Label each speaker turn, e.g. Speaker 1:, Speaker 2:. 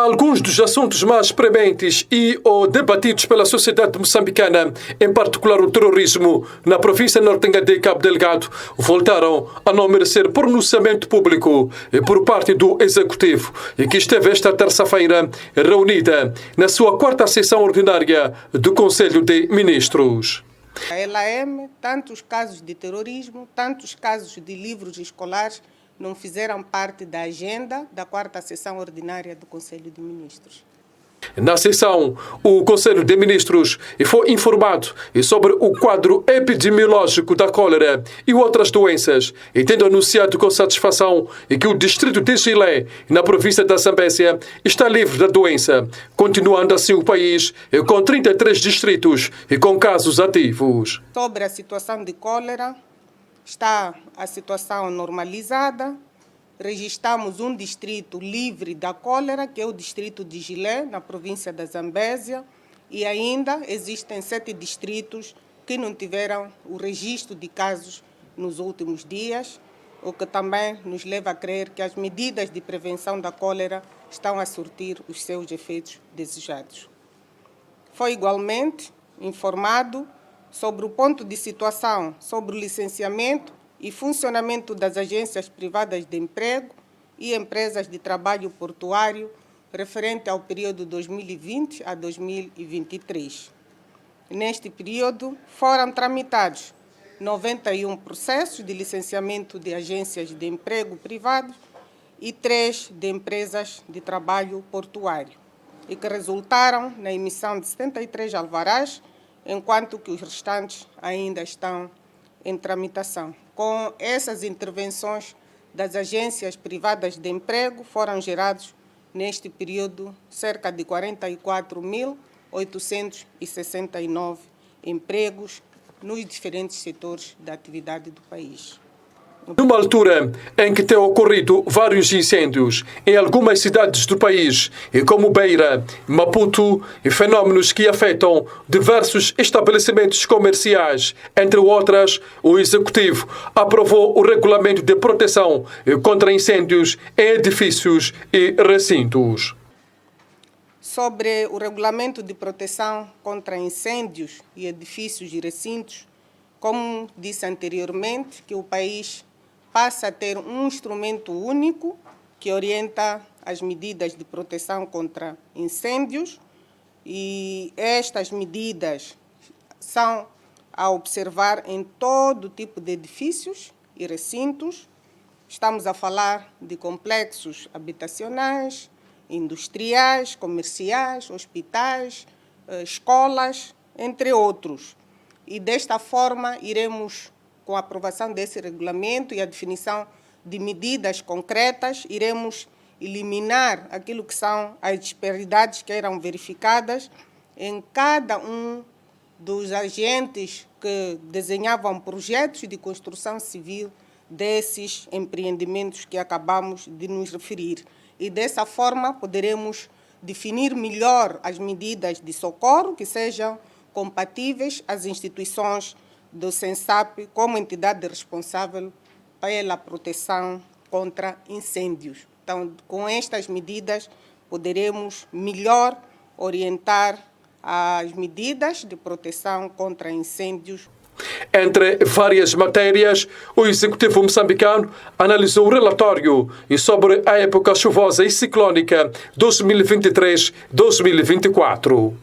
Speaker 1: Alguns dos assuntos mais prementes e ou debatidos pela sociedade moçambicana, em particular o terrorismo na província nortenha de Cabo Delgado, voltaram a não merecer pronunciamento público por parte do Executivo, que esteve esta terça-feira reunida na sua quarta sessão ordinária do Conselho de Ministros.
Speaker 2: A LAM, tantos casos de terrorismo, tantos casos de livros escolares não fizeram parte da agenda da quarta sessão ordinária do Conselho de Ministros.
Speaker 1: Na sessão, o Conselho de Ministros foi informado sobre o quadro epidemiológico da cólera e outras doenças, e tendo anunciado com satisfação que o distrito de Chilé, na província da Zambésia, está livre da doença, continuando assim o país com 33 distritos e com casos ativos.
Speaker 2: Sobre a situação de cólera, está a situação normalizada. Registramos um distrito livre da cólera, que é o distrito de Chilé, na província da Zambésia, e ainda existem 7 distritos que não tiveram o registro de casos nos últimos dias, o que também nos leva a crer que as medidas de prevenção da cólera estão a surtir os seus efeitos desejados. Foi igualmente informado sobre o ponto de situação sobre o licenciamento e funcionamento das agências privadas de emprego e empresas de trabalho portuário referente ao período 2020 a 2023. Neste período, foram tramitados 91 processos de licenciamento de agências de emprego privados e 3 de empresas de trabalho portuário, e que resultaram na emissão de 73 alvarás, enquanto que os restantes ainda estão em tramitação. Com essas intervenções das agências privadas de emprego, foram gerados, neste período, cerca de 44.869 empregos nos diferentes setores da atividade do país.
Speaker 1: Numa altura em que têm ocorrido vários incêndios em algumas cidades do país, como Beira, Maputo, fenômenos que afetam diversos estabelecimentos comerciais, entre outras, o Executivo aprovou o Regulamento de Proteção contra Incêndios em Edifícios e Recintos.
Speaker 2: Sobre o Regulamento de Proteção contra Incêndios e Edifícios e Recintos, como disse anteriormente, que o país passa a ter um instrumento único que orienta as medidas de proteção contra incêndios, e estas medidas são a observar em todo tipo de edifícios e recintos. Estamos a falar de complexos habitacionais, industriais, comerciais, hospitais, escolas, entre outros. E desta forma iremos, com a aprovação desse regulamento e a definição de medidas concretas, iremos eliminar aquilo que são as disparidades que eram verificadas em cada um dos agentes que desenhavam projetos de construção civil desses empreendimentos que acabamos de nos referir. E dessa forma poderemos definir melhor as medidas de socorro que sejam compatíveis às instituições do SENSAP como entidade responsável pela proteção contra incêndios. Então, com estas medidas, poderemos melhor orientar as medidas de proteção contra incêndios.
Speaker 1: Entre várias matérias, o Executivo moçambicano analisou o relatório sobre a época chuvosa e ciclónica 2023-2024.